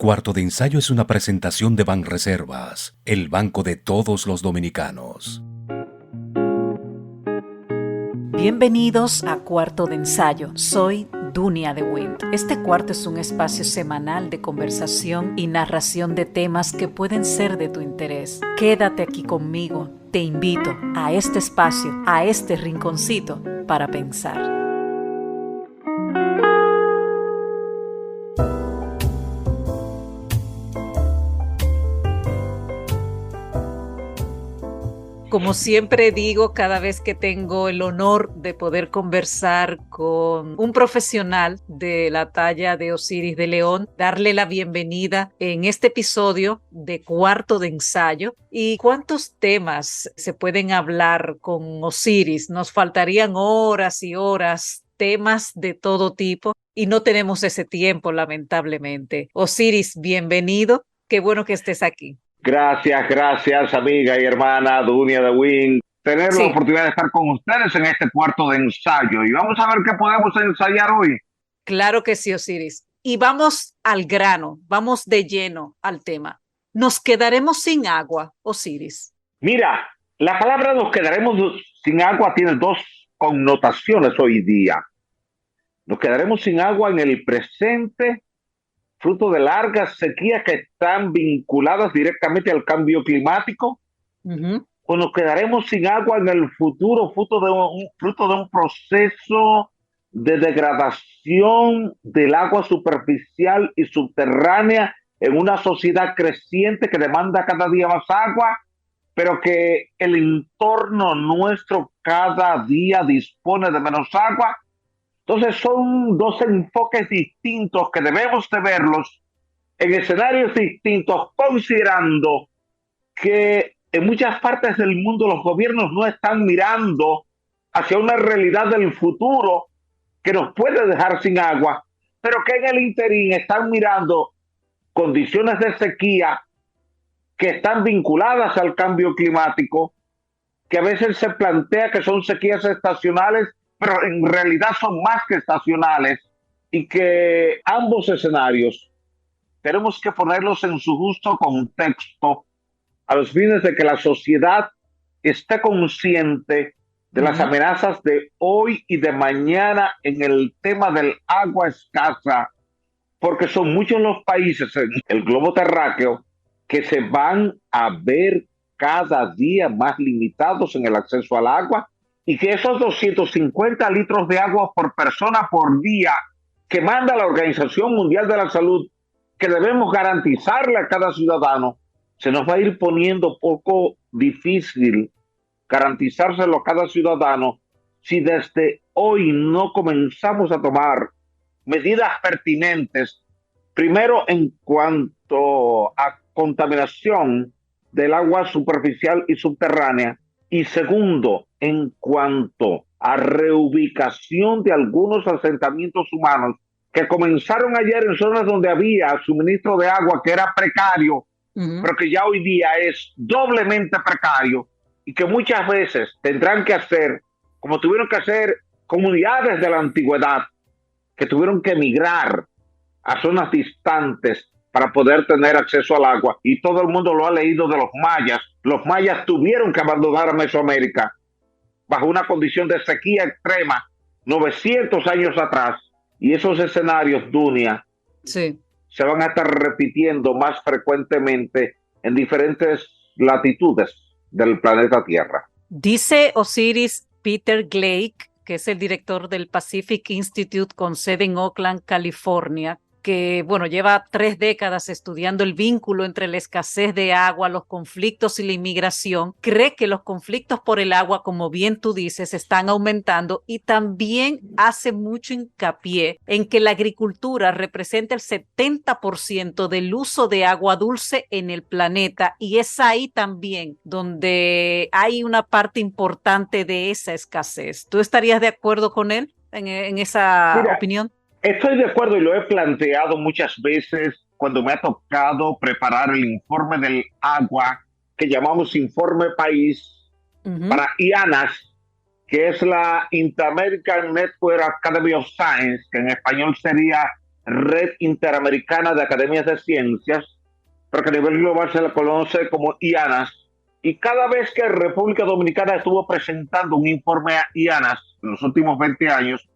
Cuarto de Ensayo es una presentación de Banreservas, el banco de todos los dominicanos. Bienvenidos a Cuarto de Ensayo. Soy Dunia de Wind. Este cuarto es un espacio semanal de conversación y narración de temas que pueden ser de tu interés. Quédate aquí conmigo. Te invito a este espacio, a este rinconcito para pensar. Como siempre digo, cada vez que tengo el honor de poder conversar con un profesional de la talla de Osiris de León, darle la bienvenida en este episodio de Cuarto de Ensayo. ¿Y cuántos temas se pueden hablar con Osiris? Nos faltarían horas y horas, temas de todo tipo, y no tenemos ese tiempo, lamentablemente. Osiris, bienvenido. Qué bueno que estés aquí. Gracias, amiga y hermana Dunia de Win. Tener la Sí. oportunidad de estar con ustedes en este cuarto de ensayo. Y vamos a ver qué podemos ensayar hoy. Claro que sí, Osiris. Y vamos al grano, vamos de lleno al tema. ¿Nos quedaremos sin agua, Osiris? Mira, la palabra nos quedaremos sin agua tiene dos connotaciones hoy día. Nos quedaremos sin agua en el presente, fruto de largas sequías que están vinculadas directamente al cambio climático. O nos quedaremos sin agua en el futuro, fruto de un proceso de degradación del agua superficial y subterránea en una sociedad creciente que demanda cada día más agua, pero que el entorno nuestro cada día dispone de menos agua. Entonces son dos enfoques distintos que debemos de verlos en escenarios distintos, considerando que en muchas partes del mundo los gobiernos no están mirando hacia una realidad del futuro que nos puede dejar sin agua, pero que en el interín están mirando condiciones de sequía que están vinculadas al cambio climático, que a veces se plantea que son sequías estacionales, pero en realidad son más que estacionales, y que ambos escenarios tenemos que ponerlos en su justo contexto a los fines de que la sociedad esté consciente de las amenazas de hoy y de mañana en el tema del agua escasa, porque son muchos los países en el globo terráqueo que se van a ver cada día más limitados en el acceso al agua, y que esos 250 litros de agua por persona por día que manda la Organización Mundial de la Salud, que debemos garantizarle a cada ciudadano, se nos va a ir poniendo poco difícil garantizárselo a cada ciudadano si desde hoy no comenzamos a tomar medidas pertinentes, primero en cuanto a contaminación del agua superficial y subterránea, y segundo, en cuanto a reubicación de algunos asentamientos humanos que comenzaron ayer en zonas donde había suministro de agua que era precario, pero que ya hoy día es doblemente precario, y que muchas veces tendrán que hacer, como tuvieron que hacer comunidades de la antigüedad, que tuvieron que emigrar a zonas distantes para poder tener acceso al agua. Y todo el mundo lo ha leído de los mayas. Los mayas tuvieron que abandonar a Mesoamérica bajo una condición de sequía extrema 900 años atrás. Y esos escenarios, Dunia, sí, se van a estar repitiendo más frecuentemente en diferentes latitudes del planeta Tierra. Dice Osiris Peter Glake, que es el director del Pacific Institute con sede en Oakland, California, que lleva 3 décadas estudiando el vínculo entre la escasez de agua, los conflictos y la inmigración. Cree que los conflictos por el agua, como bien tú dices, están aumentando, y también hace mucho hincapié en que la agricultura representa el 70% del uso de agua dulce en el planeta, y es ahí también donde hay una parte importante de esa escasez. ¿Tú estarías de acuerdo con él en esa opinión? Estoy de acuerdo y lo he planteado muchas veces cuando me ha tocado preparar el informe del agua que llamamos Informe País para IANAS, que es la Inter-American Network Academy of Science, que en español sería Red Interamericana de Academias de Ciencias, pero que a nivel global se la conoce como IANAS. Y cada vez que República Dominicana estuvo presentando un informe a IANAS en los últimos 20 años,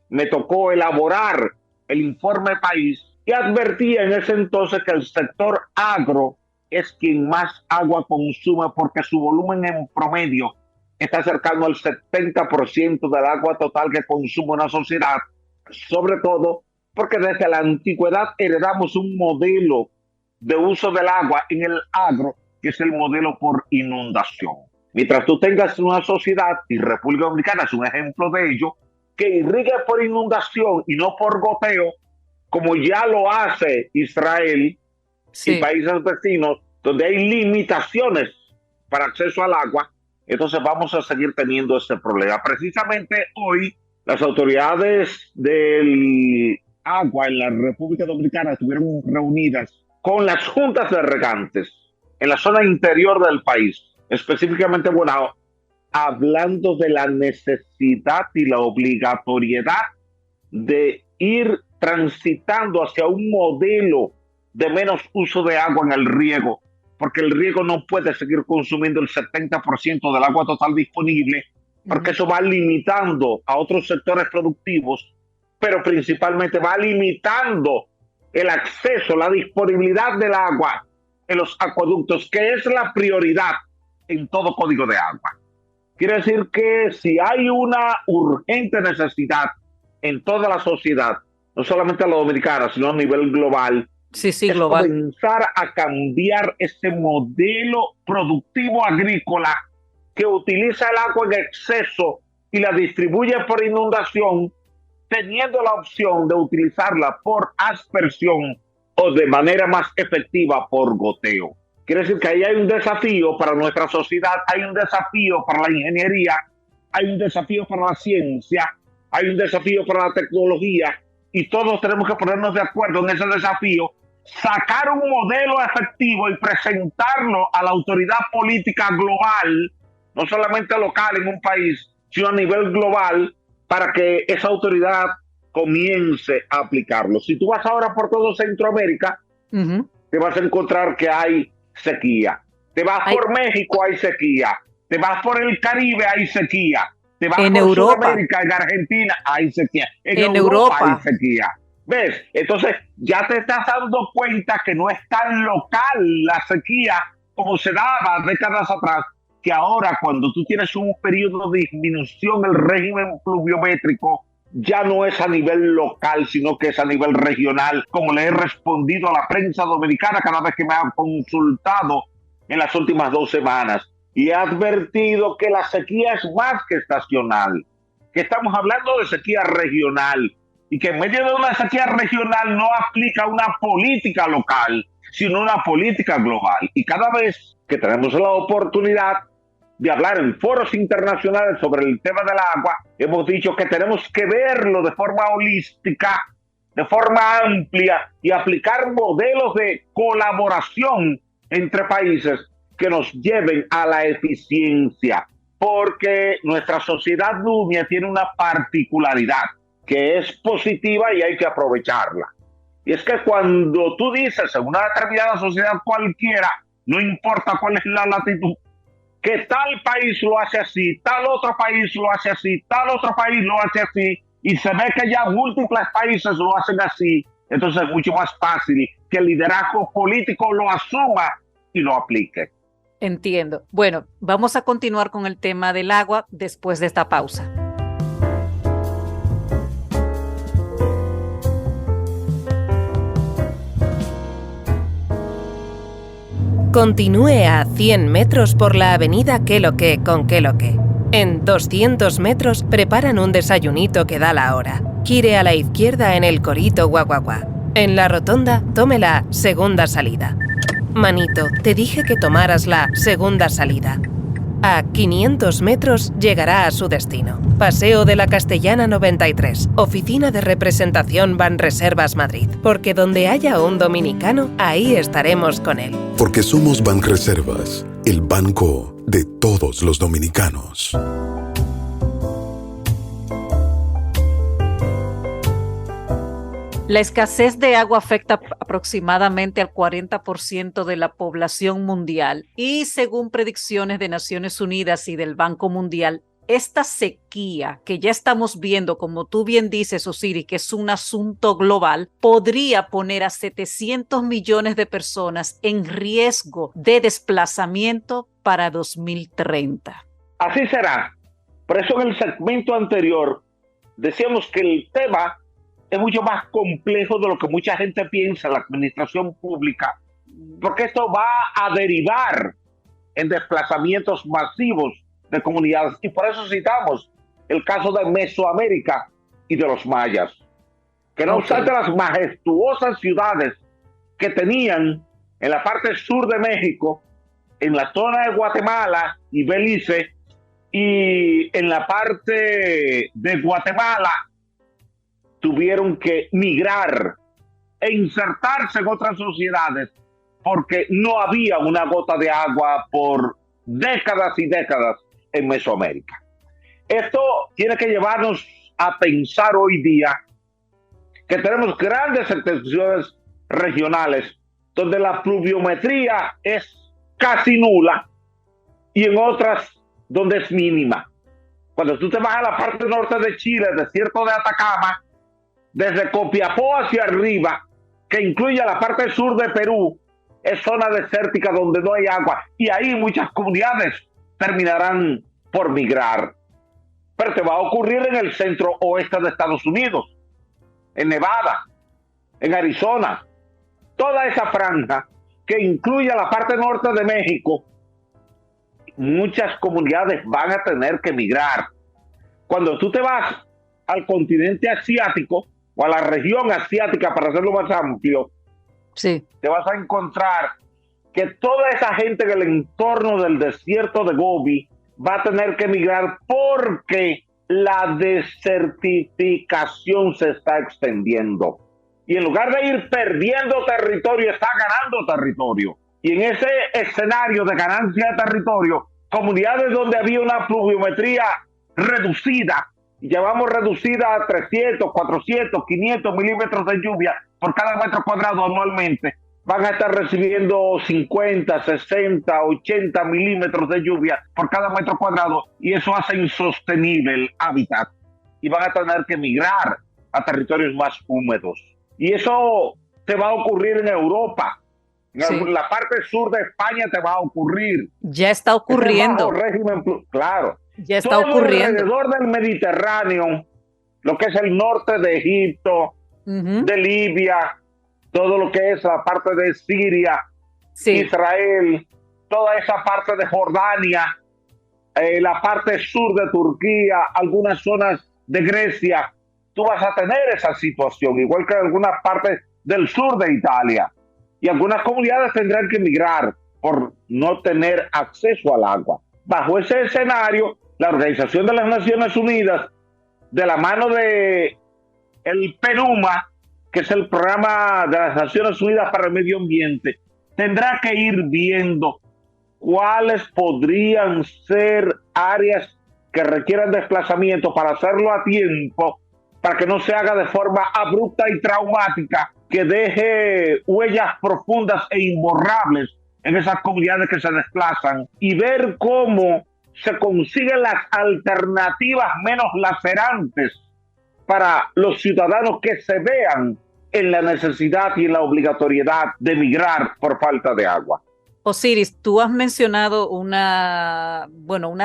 me tocó elaborar el informe país y advertía en ese entonces que el sector agro es quien más agua consume porque su volumen en promedio está cercano al 70% del agua total que consume una sociedad, sobre todo porque desde la antigüedad heredamos un modelo de uso del agua en el agro, que es el modelo por inundación. Mientras tú tengas una sociedad, y República Dominicana es un ejemplo de ello, que irrigue por inundación y no por goteo, como ya lo hace Israel y países vecinos, donde hay limitaciones para acceso al agua, entonces vamos a seguir teniendo este problema. Precisamente hoy, las autoridades del agua en la República Dominicana estuvieron reunidas con las juntas de regantes en la zona interior del país, específicamente, bueno, hablando de la necesidad y la obligatoriedad de ir transitando hacia un modelo de menos uso de agua en el riego, porque el riego no puede seguir consumiendo el 70% del agua total disponible, porque eso va limitando a otros sectores productivos, pero principalmente va limitando el acceso, la disponibilidad del agua en los acueductos, que es la prioridad en todo código de agua. Quiere decir que si hay una urgente necesidad en toda la sociedad, no solamente a la dominicana, sino a nivel global, es global, comenzar a cambiar este modelo productivo agrícola que utiliza el agua en exceso y la distribuye por inundación, teniendo la opción de utilizarla por aspersión o de manera más efectiva por goteo. Quiere decir que ahí hay un desafío para nuestra sociedad, hay un desafío para la ingeniería, hay un desafío para la ciencia, hay un desafío para la tecnología, y todos tenemos que ponernos de acuerdo en ese desafío, sacar un modelo efectivo y presentarlo a la autoridad política global, no solamente local en un país, sino a nivel global, para que esa autoridad comience a aplicarlo. Si tú vas ahora por todo Centroamérica, te vas a encontrar que hay sequía. Te vas por México, hay sequía. Te vas por el Caribe, hay sequía. Te vas por Europa, Sudamérica, en Argentina, hay sequía. En Europa hay sequía. ¿Ves? Entonces ya te estás dando cuenta que no es tan local la sequía como se daba décadas atrás, que ahora cuando tú tienes un periodo de disminución del régimen pluviométrico, ya no es a nivel local, sino que es a nivel regional, como le he respondido a la prensa dominicana cada vez que me han consultado en las últimas 2 semanas. Y he advertido que la sequía es más que estacional, que estamos hablando de sequía regional, y que en medio de una sequía regional no aplica una política local, sino una política global. Y cada vez que tenemos la oportunidad de hablar en foros internacionales sobre el tema del agua, hemos dicho que tenemos que verlo de forma holística, de forma amplia, y aplicar modelos de colaboración entre países que nos lleven a la eficiencia, porque nuestra sociedad numia tiene una particularidad que es positiva y hay que aprovecharla. Y es que cuando tú dices en una determinada sociedad cualquiera, no importa cuál es la latitud, que tal país lo hace así, tal otro país lo hace así, tal otro país lo hace así, y se ve que ya múltiples países lo hacen así, entonces es mucho más fácil que el liderazgo político lo asuma y lo aplique. Entiendo. Bueno, vamos a continuar con el tema del agua después de esta pausa. Continúe a 100 metros por la avenida Queloque con Queloque. En 200 metros preparan un desayunito que da la hora. Gire a la izquierda en el Corito Guaguaguá. En la rotonda, tome la segunda salida. Manito, te dije que tomaras la segunda salida. A 500 metros llegará a su destino. Paseo de la Castellana 93, Oficina de Representación Banreservas Madrid. Porque donde haya un dominicano, ahí estaremos con él. Porque somos Banreservas, el banco de todos los dominicanos. La escasez de agua afecta aproximadamente al 40% de la población mundial y según predicciones de Naciones Unidas y del Banco Mundial, esta sequía que ya estamos viendo, como tú bien dices, Osiris, que es un asunto global, podría poner a 700 millones de personas en riesgo de desplazamiento para 2030. Así será. Por eso en el segmento anterior decíamos que el tema es mucho más complejo de lo que mucha gente piensa en la administración pública, porque esto va a derivar en desplazamientos masivos de comunidades, y por eso citamos el caso de Mesoamérica y de los mayas, que no obstante las majestuosas ciudades que tenían en la parte sur de México, en la zona de Guatemala y Belice, y en la parte de Guatemala, tuvieron que migrar e insertarse en otras sociedades porque no había una gota de agua por décadas y décadas en Mesoamérica. Esto tiene que llevarnos a pensar hoy día que tenemos grandes extensiones regionales donde la pluviometría es casi nula y en otras donde es mínima. Cuando tú te vas a la parte norte de Chile, el desierto de Atacama, desde Copiapó hacia arriba, que incluye la parte sur de Perú, es zona desértica donde no hay agua, y ahí muchas comunidades terminarán por migrar. Pero te va a ocurrir en el centro oeste de Estados Unidos, en Nevada, en Arizona, toda esa franja que incluye la parte norte de México. Muchas comunidades van a tener que migrar. Cuando tú te vas al continente asiático o a la región asiática, para hacerlo más amplio, sí, te vas a encontrar que toda esa gente en el entorno del desierto de Gobi va a tener que emigrar porque la desertificación se está extendiendo. Y en lugar de ir perdiendo territorio, está ganando territorio. Y en ese escenario de ganancia de territorio, comunidades donde había una pluviometría reducida, y llevamos reducida a 300, 400, 500 milímetros de lluvia por cada metro cuadrado anualmente, van a estar recibiendo 50, 60, 80 milímetros de lluvia por cada metro cuadrado, y eso hace insostenible el hábitat, y van a tener que migrar a territorios más húmedos. Y eso te va a ocurrir en Europa. En la parte sur de España te va a ocurrir. Ya está ocurriendo. Claro. Ya está todo ocurriendo. Alrededor del Mediterráneo, lo que es el norte de Egipto, de Libia, todo lo que es la parte de Siria, Israel, toda esa parte de Jordania, la parte sur de Turquía, algunas zonas de Grecia, tú vas a tener esa situación, igual que en algunas partes del sur de Italia. Y algunas comunidades tendrán que emigrar por no tener acceso al agua. Bajo ese escenario, la Organización de las Naciones Unidas, de la mano de el PNUMA, que es el Programa de las Naciones Unidas para el Medio Ambiente, tendrá que ir viendo cuáles podrían ser áreas que requieran desplazamiento para hacerlo a tiempo, para que no se haga de forma abrupta y traumática, que deje huellas profundas e imborrables en esas comunidades que se desplazan, y ver cómo se consiguen las alternativas menos lacerantes para los ciudadanos que se vean en la necesidad y en la obligatoriedad de migrar por falta de agua. Osiris, tú has mencionado una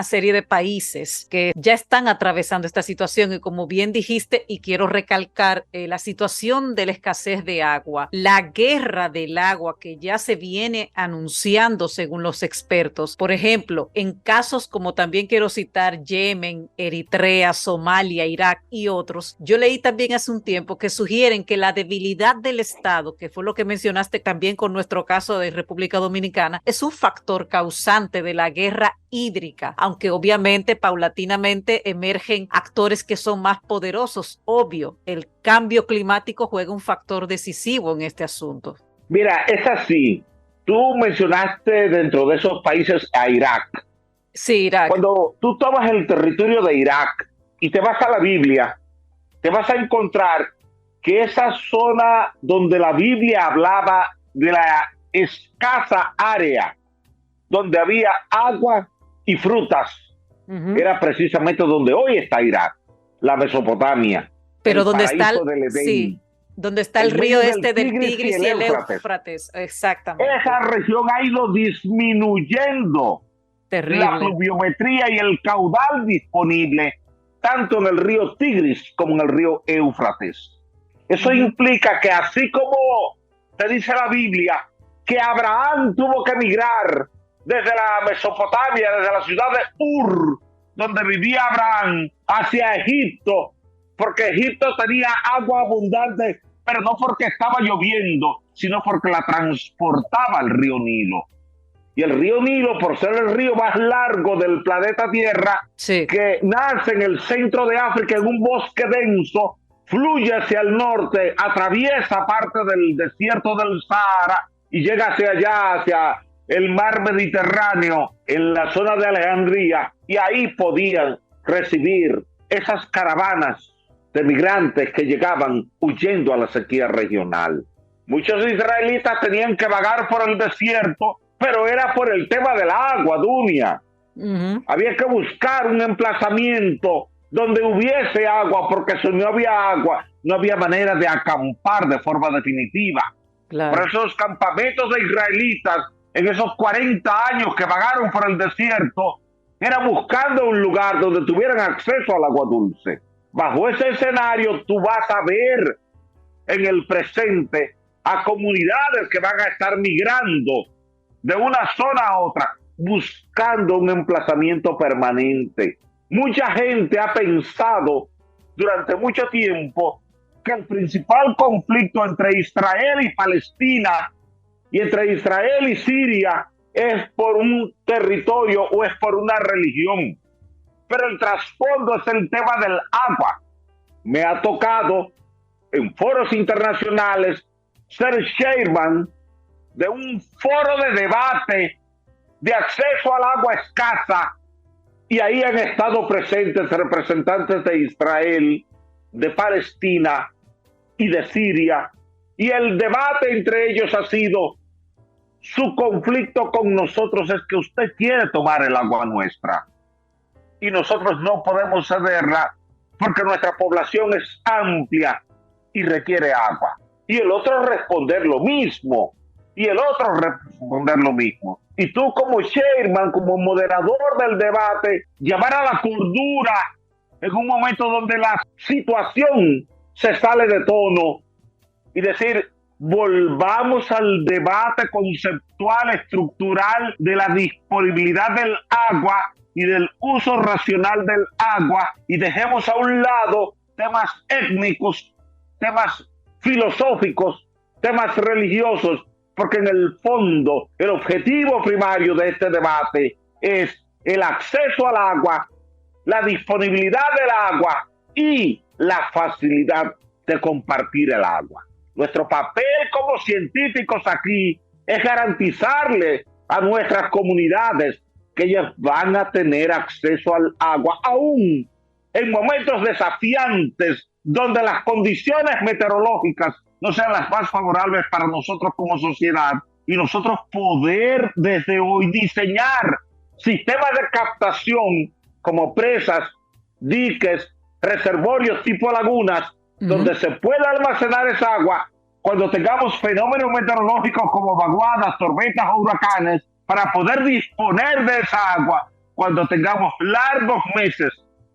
serie de países que ya están atravesando esta situación y como bien dijiste, y quiero recalcar, la situación de la escasez de agua, la guerra del agua que ya se viene anunciando según los expertos. Por ejemplo, en casos como también quiero citar Yemen, Eritrea, Somalia, Irak y otros, yo leí también hace un tiempo que sugieren que la debilidad del Estado, que fue lo que mencionaste también con nuestro caso de República Dominicana, es un factor causante de la guerra hídrica, aunque obviamente paulatinamente emergen actores que son más poderosos. Obvio, el cambio climático juega un factor decisivo en este asunto. Mira, es así. Tú mencionaste dentro de esos países a Irak. Sí, Irak. Cuando tú tomas el territorio de Irak y te vas a la Biblia, te vas a encontrar que esa zona donde la Biblia hablaba de la escasa área donde había agua y frutas, era precisamente donde hoy está Irak, la Mesopotamia. Pero donde está sí, donde está el río del Tigris y el Éufrates. Exactamente. Esa región ha ido disminuyendo. Terrible. La pluviometría y el caudal disponible tanto en el río Tigris como en el río Éufrates. Eso implica que así como te dice la Biblia que Abraham tuvo que emigrar desde la Mesopotamia, desde la ciudad de Ur, donde vivía Abraham, hacia Egipto, porque Egipto tenía agua abundante, pero no porque estaba lloviendo, sino porque la transportaba el río Nilo. Y el río Nilo, por ser el río más largo del planeta Tierra, que nace en el centro de África en un bosque denso, fluye hacia el norte, atraviesa parte del desierto del Sahara y llega hacia allá, hacia el mar Mediterráneo, en la zona de Alejandría, y ahí podían recibir esas caravanas de migrantes que llegaban huyendo a la sequía regional. Muchos israelitas tenían que vagar por el desierto, pero era por el tema del agua, Dunia. Había que buscar un emplazamiento donde hubiese agua, porque si no había agua, no había manera de acampar de forma definitiva. Claro. Por eso los campamentos de israelitas, en esos 40 años que vagaron por el desierto, era buscando un lugar donde tuvieran acceso al agua dulce. Bajo ese escenario, tú vas a ver en el presente a comunidades que van a estar migrando de una zona a otra, buscando un emplazamiento permanente. Mucha gente ha pensado durante mucho tiempo que el principal conflicto entre Israel y Palestina y entre Israel y Siria es por un territorio o es por una religión. Pero el trasfondo es el tema del agua. Me ha tocado en foros internacionales ser chairman de un foro de debate de acceso al agua escasa, y ahí han estado presentes representantes de Israel, de Palestina y de Siria, y el debate entre ellos ha sido: su conflicto con nosotros es que usted quiere tomar el agua nuestra y nosotros no podemos cederla porque nuestra población es amplia y requiere agua. Y el otro responder lo mismo, y el otro responder lo mismo. Y tú como chairman, como moderador del debate, llamar a la cordura en un momento donde la situación se sale de tono y decir: volvamos al debate conceptual, estructural de la disponibilidad del agua y del uso racional del agua, y dejemos a un lado temas étnicos, temas filosóficos, temas religiosos, porque en el fondo el objetivo primario de este debate es el acceso al agua, la disponibilidad del agua y la facilidad de compartir el agua. Nuestro papel como científicos aquí es garantizarle a nuestras comunidades que ellas van a tener acceso al agua, aún en momentos desafiantes donde las condiciones meteorológicas no sean las más favorables para nosotros como sociedad, y nosotros poder desde hoy diseñar sistemas de captación como presas, diques, reservorios tipo lagunas, donde se pueda almacenar esa agua cuando tengamos fenómenos meteorológicos como vaguadas, tormentas o huracanes, para poder disponer de esa agua cuando tengamos largos meses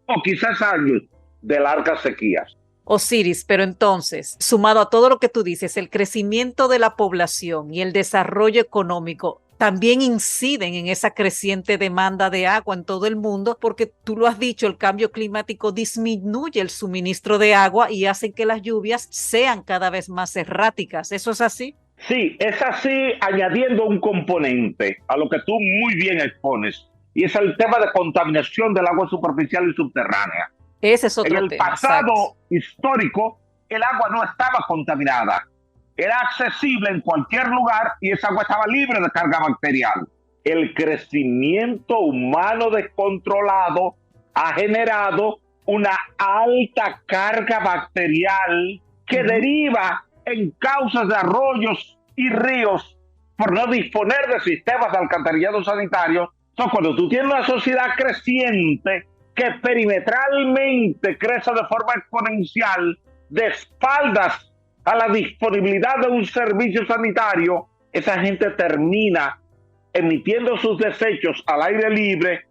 o quizás años de largas sequías. Osiris, pero entonces, sumado a todo lo que tú dices, el crecimiento de la población y el desarrollo económico también inciden en esa creciente demanda de agua en todo el mundo, porque tú lo has dicho, el cambio climático disminuye el suministro de agua y hace que las lluvias sean cada vez más erráticas. ¿Eso es así? Sí, es así, añadiendo un componente a lo que tú muy bien expones, y es el tema de contaminación del agua superficial y subterránea. Ese es otro tema. En el pasado histórico, el agua no estaba contaminada. Era accesible en cualquier lugar y esa agua estaba libre de carga bacterial. El crecimiento humano descontrolado ha generado una alta carga bacterial que deriva en causas de arroyos y ríos por no disponer de sistemas de alcantarillado sanitario. Entonces, cuando tú tienes una sociedad creciente que perimetralmente crece de forma exponencial, de espaldas a la disponibilidad de un servicio sanitario, esa gente termina emitiendo sus desechos al aire libre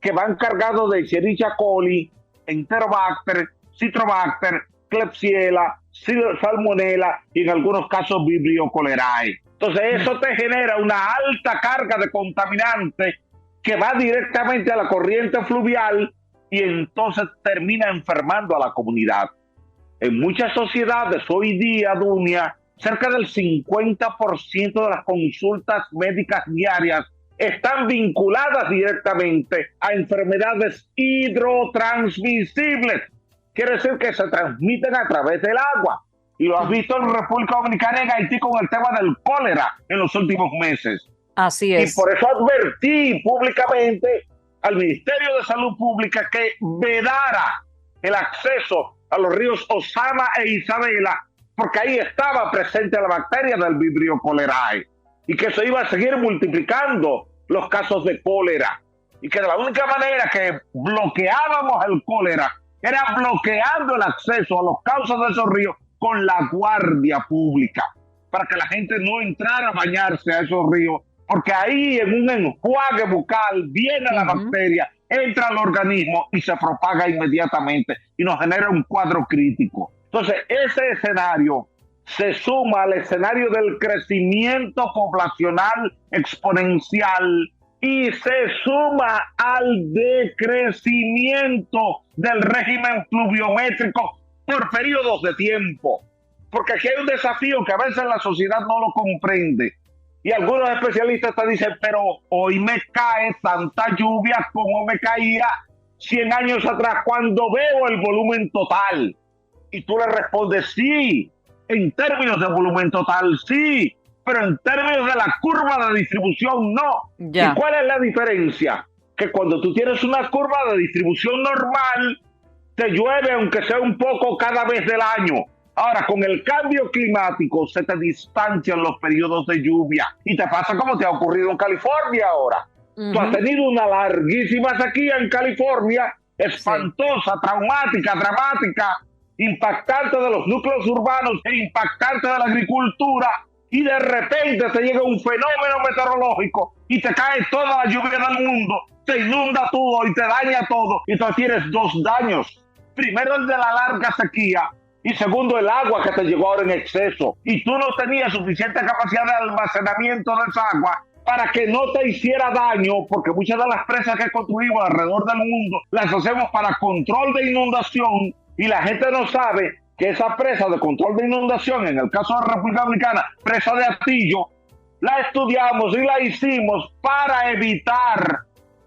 que van cargados de Escherichia coli, Enterobacter, Citrobacter, Klebsiella, Salmonella y en algunos casos Vibrio cholerae. Entonces eso te genera una alta carga de contaminantes que va directamente a la corriente fluvial y entonces termina enfermando a la comunidad. En muchas sociedades hoy día, Dunia, cerca del 50% de las consultas médicas diarias están vinculadas directamente a enfermedades hidrotransmisibles. Quiere decir que se transmiten a través del agua. Y lo has visto en República Dominicana y en Haití con el tema del cólera en los últimos meses. Así es. Y por eso advertí públicamente al Ministerio de Salud Pública que vedara el acceso a los ríos Osama e Isabela, porque ahí estaba presente la bacteria del Vibrio cholerae y que se iba a seguir multiplicando los casos de cólera y que de la única manera que bloqueábamos el cólera era bloqueando el acceso a los cauces de esos ríos con la guardia pública para que la gente no entrara a bañarse a esos ríos, porque ahí en un enjuague bucal viene la bacteria, entra al organismo y se propaga inmediatamente y nos genera un cuadro crítico. Entonces, ese escenario se suma al escenario del crecimiento poblacional exponencial y se suma al decrecimiento del régimen pluviométrico por periodos de tiempo. Porque aquí hay un desafío que a veces la sociedad no lo comprende. Y algunos especialistas te dicen, pero hoy me cae tanta lluvia como me caía 100 años atrás cuando veo el volumen total. Y tú le respondes, sí, en términos de volumen total, sí, pero en términos de la curva de distribución, no. Ya. ¿Y cuál es la diferencia? Que cuando tú tienes una curva de distribución normal, te llueve aunque sea un poco cada vez del año. Ahora, con el cambio climático se te distancian los periodos de lluvia y te pasa como te ha ocurrido en California ahora. Tú has tenido una larguísima sequía en California, espantosa, traumática, dramática, impactante de los núcleos urbanos e impactante de la agricultura, y de repente te llega un fenómeno meteorológico y te cae toda la lluvia del mundo, te inunda todo y te daña todo, y tú tienes dos daños. Primero, el de la larga sequía, y segundo, el agua que te llegó ahora en exceso, y tú no tenías suficiente capacidad de almacenamiento de esa agua para que no te hiciera daño, porque muchas de las presas que construimos alrededor del mundo las hacemos para control de inundación, y la gente no sabe que esa presa de control de inundación, en el caso de la República Dominicana, presa de Atillo, la estudiamos y la hicimos para evitar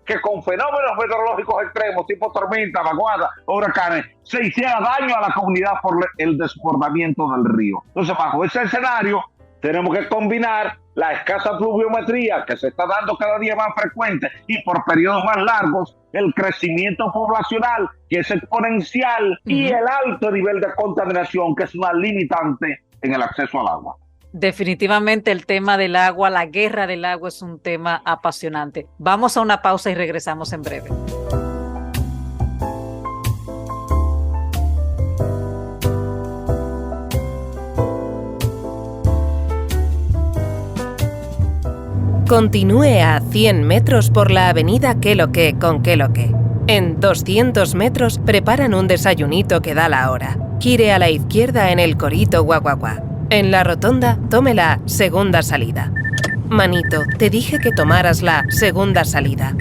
que con fenómenos meteorológicos extremos, tipo tormenta, vaguada, huracanes, se hiciera daño a la comunidad por el desbordamiento del río. Entonces, bajo ese escenario, tenemos que combinar la escasa pluviometría que se está dando cada día más frecuente y por periodos más largos, el crecimiento poblacional que es exponencial y el alto nivel de contaminación que es una limitante en el acceso al agua. Definitivamente el tema del agua, la guerra del agua es un tema apasionante. Vamos a una pausa y regresamos en breve. Continúe a 100 metros por la avenida Qué lo que con Qué lo que. En 200 metros preparan un desayunito que da la hora. Gire a la izquierda en el Corito Guaguaguá. En la rotonda, tome la segunda salida. Manito, te dije que tomaras la segunda salida.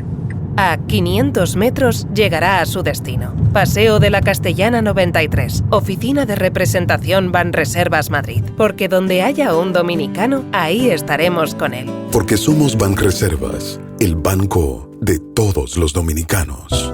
A 500 metros llegará a su destino. Paseo de la Castellana 93, Oficina de Representación Banreservas Madrid. Porque donde haya un dominicano, ahí estaremos con él. Porque somos Banreservas, el banco de todos los dominicanos.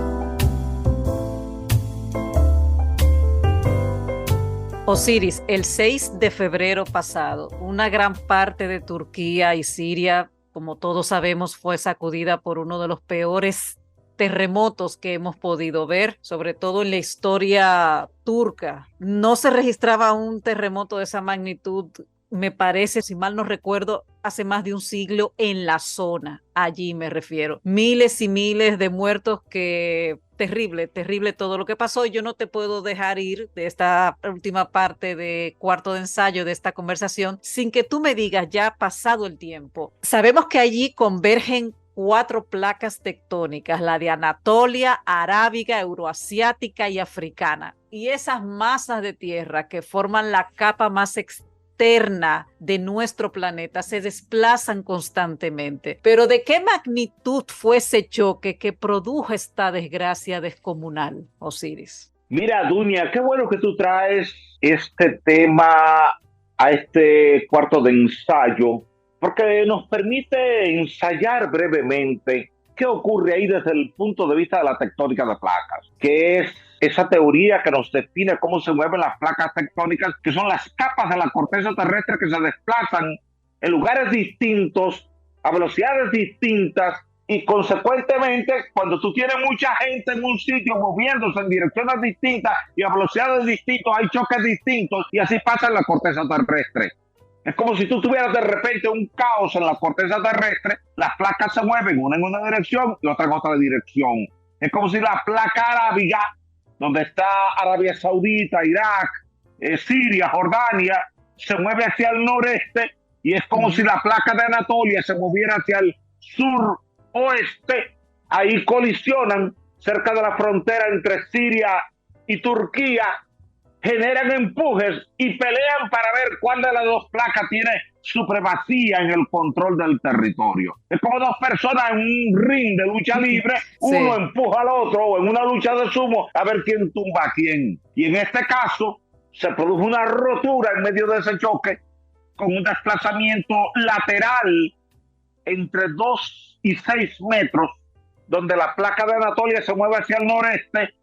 Osiris, el 6 de febrero pasado, una gran parte de Turquía y Siria, como todos sabemos, fue sacudida por uno de los peores terremotos que hemos podido ver, sobre todo en la historia turca. No se registraba un terremoto de esa magnitud, me parece, si mal no recuerdo, hace más de un siglo en la zona. Allí me refiero. Miles y miles de muertos que... Terrible, terrible todo lo que pasó. Yo no te puedo dejar ir de esta última parte de cuarto de ensayo de esta conversación sin que tú me digas, ya pasado el tiempo. Sabemos que allí convergen 4 placas tectónicas, la de Anatolia, arábiga, euroasiática y africana. Y esas masas de tierra que forman la capa más externa de nuestro planeta se desplazan constantemente. Pero ¿de qué magnitud fue ese choque que produjo esta desgracia descomunal, Osiris? Mira, Dunia, qué bueno que tú traes este tema a este cuarto de ensayo, porque nos permite ensayar brevemente qué ocurre ahí desde el punto de vista de la tectónica de placas, que es esa teoría que nos define cómo se mueven las placas tectónicas, que son las capas de la corteza terrestre que se desplazan en lugares distintos, a velocidades distintas, y consecuentemente, cuando tú tienes mucha gente en un sitio moviéndose en direcciones distintas y a velocidades distintas, hay choques distintos, y así pasa en la corteza terrestre. Es como si tú tuvieras de repente un caos en la corteza terrestre, las placas se mueven una en una dirección y otra en otra dirección. Es como si la placa arábiga, donde está Arabia Saudita, Irak, Siria, Jordania, se mueve hacia el noreste, y es como si la placa de Anatolia se moviera hacia el sur-oeste. Ahí colisionan cerca de la frontera entre Siria y Turquía, generan empujes y pelean para ver cuál de las dos placas tiene supremacía en el control del territorio. Es como dos personas en un ring de lucha libre, uno empuja al otro, o en una lucha de sumo, a ver quién tumba a quién. Y en este caso se produjo una rotura en medio de ese choque, con un desplazamiento lateral entre 2 y 6 metros, donde la placa de Anatolia se mueve hacia el noreste,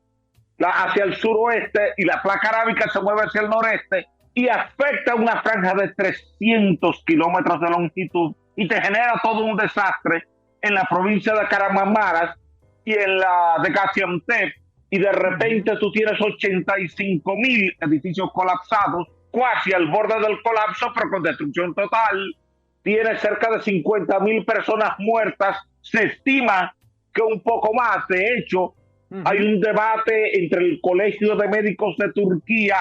hacia el suroeste, y la placa arábica se mueve hacia el noreste, y afecta una franja de 300 kilómetros de longitud, y te genera todo un desastre en la provincia de Kahramanmaraş y en la de Gaziantep, y de repente tú tienes 85,000 edificios colapsados, casi al borde del colapso, pero con destrucción total. Tienes cerca de 50,000 personas muertas, se estima que un poco más. De hecho, hay un debate entre el Colegio de Médicos de Turquía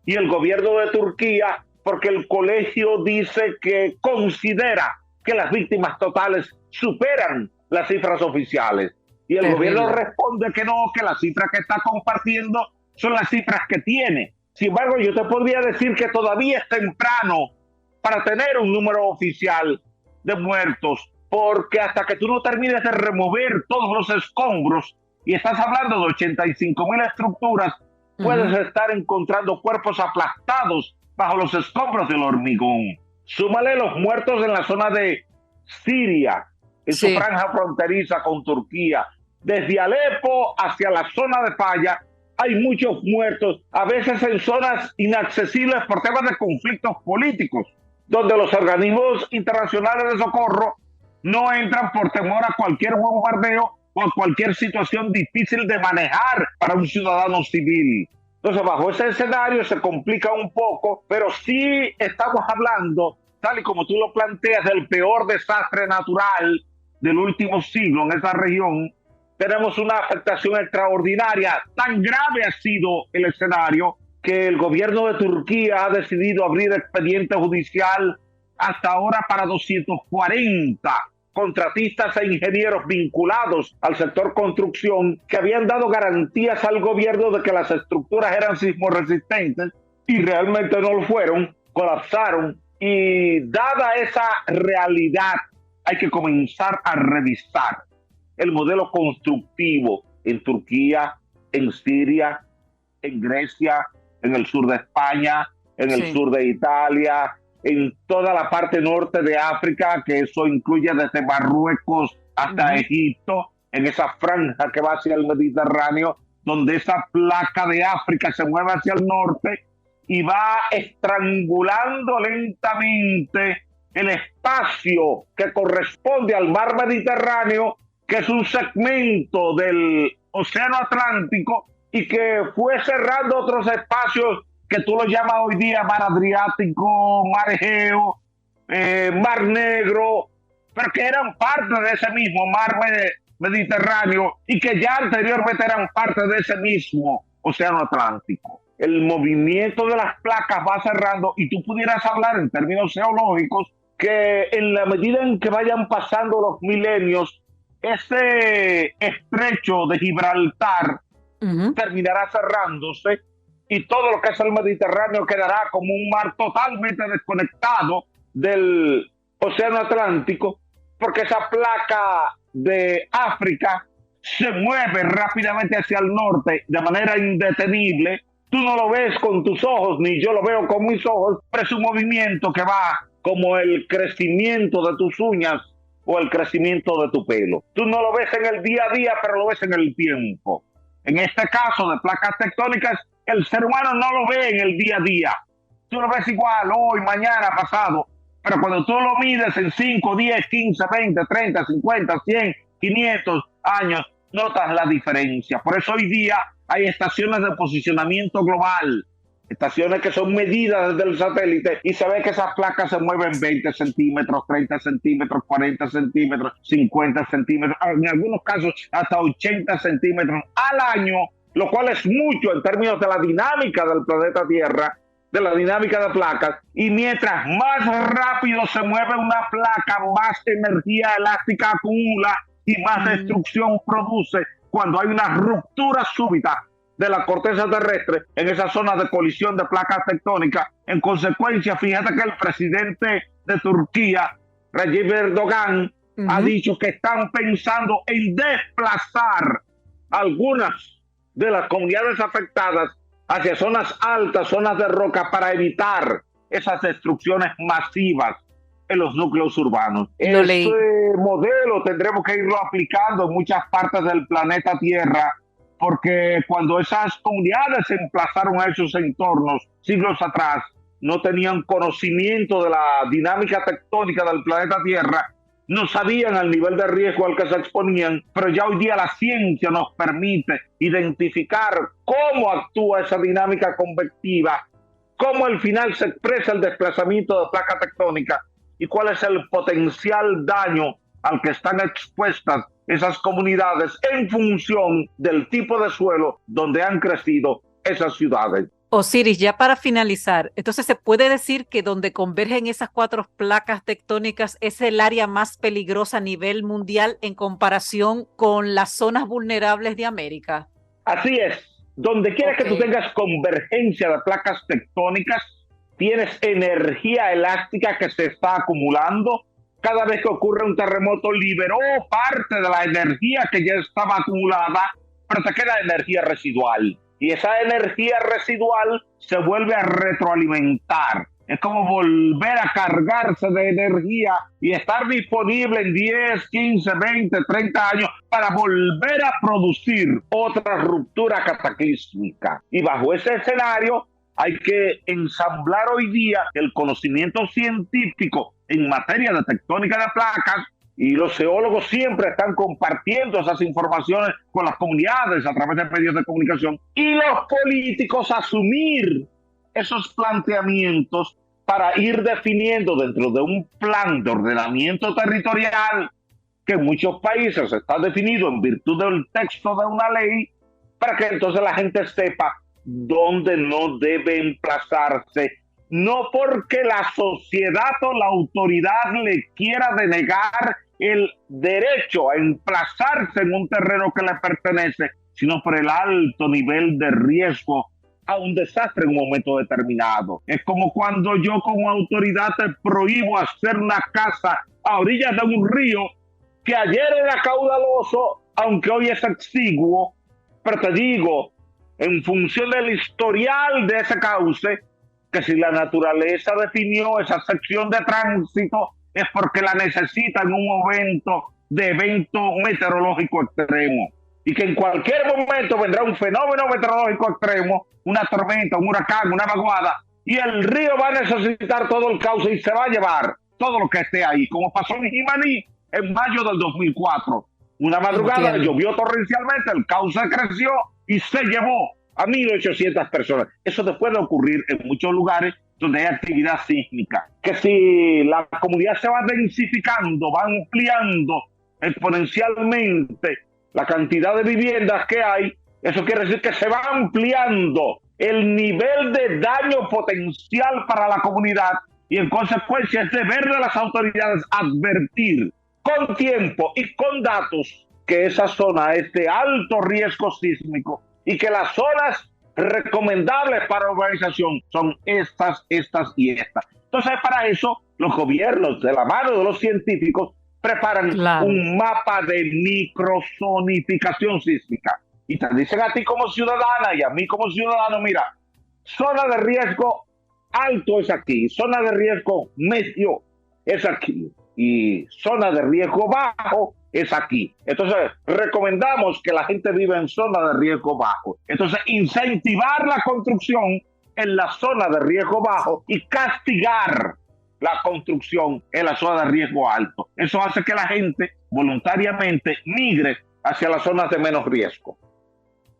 y el gobierno de Turquía, porque el colegio dice que considera que las víctimas totales superan las cifras oficiales. Y el gobierno responde que no, que las cifras que está compartiendo son las cifras que tiene. Sin embargo, yo te podría decir que todavía es temprano para tener un número oficial de muertos, porque hasta que tú no termines de remover todos los escombros, y estás hablando de 85,000 estructuras, puedes estar encontrando cuerpos aplastados bajo los escombros del hormigón. Súmale los muertos en la zona de Siria, en su franja fronteriza con Turquía. Desde Alepo hacia la zona de Falla hay muchos muertos, a veces en zonas inaccesibles por temas de conflictos políticos, donde los organismos internacionales de socorro no entran por temor a cualquier bombardeo o a cualquier situación difícil de manejar para un ciudadano civil. Entonces, bajo ese escenario se complica un poco, pero sí estamos hablando, tal y como tú lo planteas, del peor desastre natural del último siglo en esa región. Tenemos una afectación extraordinaria. Tan grave ha sido el escenario que el gobierno de Turquía ha decidido abrir expediente judicial hasta ahora para 240 contratistas e ingenieros vinculados al sector construcción, que habían dado garantías al gobierno de que las estructuras eran sismoresistentes y realmente no lo fueron, colapsaron. Y dada esa realidad, hay que comenzar a revisar el modelo constructivo en Turquía, en Siria, en Grecia, en el sur de España, en el sur de Italia, en toda la parte norte de África, que eso incluye desde Marruecos hasta Egipto, en esa franja que va hacia el Mediterráneo, donde esa placa de África se mueve hacia el norte y va estrangulando lentamente el espacio que corresponde al mar Mediterráneo que es un segmento del Océano Atlántico y que fue cerrando otros espacios que tú lo llamas hoy día Mar Adriático, Mar Egeo, Mar Negro, pero que eran parte de ese mismo Mar Mediterráneo y que ya anteriormente eran parte de ese mismo Océano Atlántico. El movimiento de las placas va cerrando y tú pudieras hablar en términos geológicos que en la medida en que vayan pasando los milenios, ese estrecho de Gibraltar terminará cerrándose y todo lo que es el Mediterráneo quedará como un mar totalmente desconectado del Océano Atlántico, porque esa placa de África se mueve rápidamente hacia el norte de manera indetenible. Tú no lo ves con tus ojos, ni yo lo veo con mis ojos, pero es un movimiento que va como el crecimiento de tus uñas o el crecimiento de tu pelo. Tú no lo ves en el día a día, pero lo ves en el tiempo. En este caso de placas tectónicas, el ser humano no lo ve en el día a día. Tú lo ves igual hoy, mañana, pasado, pero cuando tú lo mides en 5, 10, 15, 20, 30, 50, 100, 500 años, notas la diferencia. Por eso hoy día hay estaciones de posicionamiento global, estaciones que son medidas desde el satélite y se ve que esas placas se mueven 20 centímetros, 30 centímetros, 40 centímetros, 50 centímetros, en algunos casos hasta 80 centímetros al año, lo cual es mucho en términos de la dinámica del planeta Tierra, de la dinámica de placas, y mientras más rápido se mueve una placa, más energía elástica acumula y más destrucción produce cuando hay una ruptura súbita de la corteza terrestre en esa zona de colisión de placas tectónicas. En consecuencia, fíjate que el presidente de Turquía, Recep Erdogan, ha dicho que están pensando en desplazar algunas de las comunidades afectadas hacia zonas altas, zonas de roca, para evitar esas destrucciones masivas en los núcleos urbanos. Este modelo tendremos que irlo aplicando en muchas partes del planeta Tierra, porque cuando esas comunidades se emplazaron a esos entornos siglos atrás, no tenían conocimiento de la dinámica tectónica del planeta Tierra, no sabían el nivel de riesgo al que se exponían, pero ya hoy día la ciencia nos permite identificar cómo actúa esa dinámica convectiva, cómo al final se expresa el desplazamiento de placa tectónica y cuál es el potencial daño al que están expuestas esas comunidades en función del tipo de suelo donde han crecido esas ciudades. Osiris, ya para finalizar, entonces se puede decir que donde convergen esas 4 placas tectónicas es el área más peligrosa a nivel mundial en comparación con las zonas vulnerables de América. Así es. Donde quiera que tú tengas convergencia de placas tectónicas, tienes energía elástica que se está acumulando. Cada vez que ocurre un terremoto, liberó parte de la energía que ya estaba acumulada, pero te queda energía residual. Y esa energía residual se vuelve a retroalimentar. Es como volver a cargarse de energía y estar disponible en 10, 15, 20, 30 años para volver a producir otra ruptura cataclísmica. Y bajo ese escenario hay que ensamblar hoy día el conocimiento científico en materia de tectónica de placas, y los geólogos siempre están compartiendo esas informaciones con las comunidades a través de medios de comunicación, y los políticos asumir esos planteamientos para ir definiendo dentro de un plan de ordenamiento territorial que en muchos países está definido en virtud del texto de una ley, para que entonces la gente sepa dónde no debe emplazarse, no porque la sociedad o la autoridad le quiera denegar el derecho a emplazarse en un terreno que le pertenece, sino por el alto nivel de riesgo a un desastre en un momento determinado. Es como cuando yo como autoridad te prohíbo hacer una casa a orillas de un río que ayer era caudaloso, aunque hoy es exiguo, pero te digo, en función del historial de ese cauce, que si la naturaleza definió esa sección de tránsito es porque la necesita en un momento de evento meteorológico extremo, y que en cualquier momento vendrá un fenómeno meteorológico extremo, una tormenta, un huracán, una vaguada, y el río va a necesitar todo el cauce y se va a llevar todo lo que esté ahí, como pasó en Jimaní en mayo del 2004. Una madrugada Entiendo. llovió torrencialmente, el cauce creció y se llevó a 1.800 personas. Eso después de ocurrir en muchos lugares donde hay actividad sísmica. Que si la comunidad se va densificando, va ampliando exponencialmente la cantidad de viviendas que hay, eso quiere decir que se va ampliando el nivel de daño potencial para la comunidad y en consecuencia es deber de las autoridades advertir con tiempo y con datos que esa zona es de alto riesgo sísmico y que las zonas recomendables para urbanización son estas y estas. Entonces, para eso, los gobiernos, de la mano de los científicos, preparan un mapa de microzonificación sísmica. Y te dicen a ti como ciudadana y a mí como ciudadano, mira, zona de riesgo alto es aquí, zona de riesgo medio es aquí y zona de riesgo bajo es aquí. Entonces, recomendamos que la gente viva en zona de riesgo bajo. Entonces, incentivar la construcción en la zona de riesgo bajo y castigar la construcción en la zona de riesgo alto. Eso hace que la gente voluntariamente migre hacia las zonas de menos riesgo.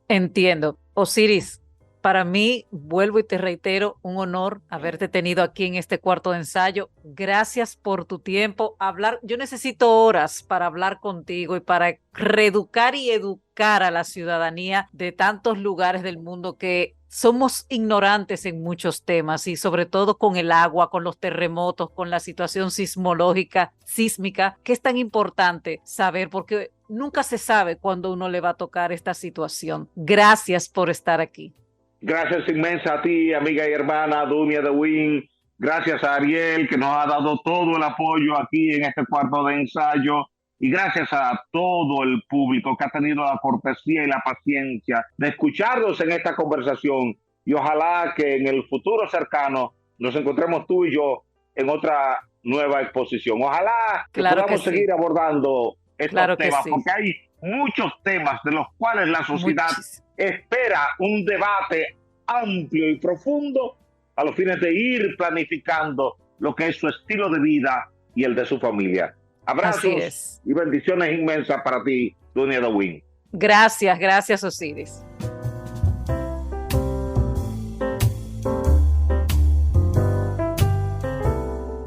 Entiendo. Osiris, para mí, vuelvo y te reitero, un honor haberte tenido aquí en este cuarto de ensayo. Gracias por tu tiempo. Yo necesito horas para hablar contigo y para reeducar y educar a la ciudadanía de tantos lugares del mundo que somos ignorantes en muchos temas y sobre todo con el agua, con los terremotos, con la situación sísmica, que es tan importante saber porque nunca se sabe cuándo uno le va a tocar esta situación. Gracias por estar aquí. Gracias inmensa a ti, amiga y hermana Dunia de Win. Gracias a Ariel, que nos ha dado todo el apoyo aquí en este cuarto de ensayo. Y gracias a todo el público que ha tenido la cortesía y la paciencia de escucharnos en esta conversación. Y ojalá que en el futuro cercano nos encontremos tú y yo en otra nueva exposición. Ojalá que podamos seguir abordando estos temas, porque hay muchos temas de los cuales la sociedad espera un debate amplio y profundo a los fines de ir planificando lo que es su estilo de vida y el de su familia. Abrazos y bendiciones inmensas para ti, Dunia de Win. Gracias, Osiris.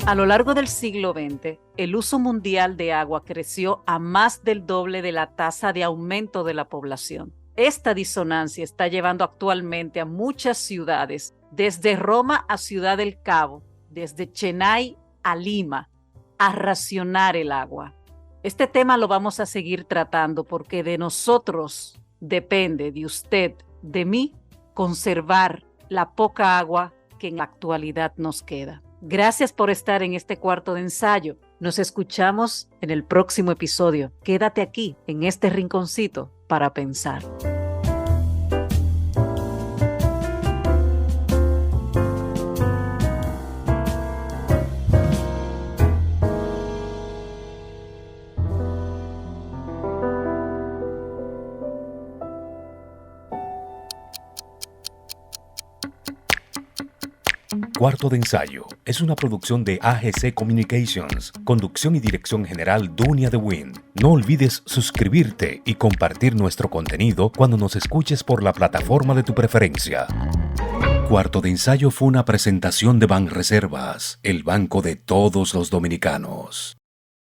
A lo largo del siglo XX, el uso mundial de agua creció a más del doble de la tasa de aumento de la población. Esta disonancia está llevando actualmente a muchas ciudades, desde Roma a Ciudad del Cabo, desde Chennai a Lima, a racionar el agua. Este tema lo vamos a seguir tratando porque de nosotros depende, de usted, de mí, conservar la poca agua que en la actualidad nos queda. Gracias por estar en este cuarto de ensayo. Nos escuchamos en el próximo episodio. Quédate aquí, en este rinconcito, para pensar. Cuarto de ensayo es una producción de AGC Communications, conducción y dirección general Dunia de Win. No olvides suscribirte y compartir nuestro contenido cuando nos escuches por la plataforma de tu preferencia. Cuarto de ensayo fue una presentación de Banreservas, el banco de todos los dominicanos.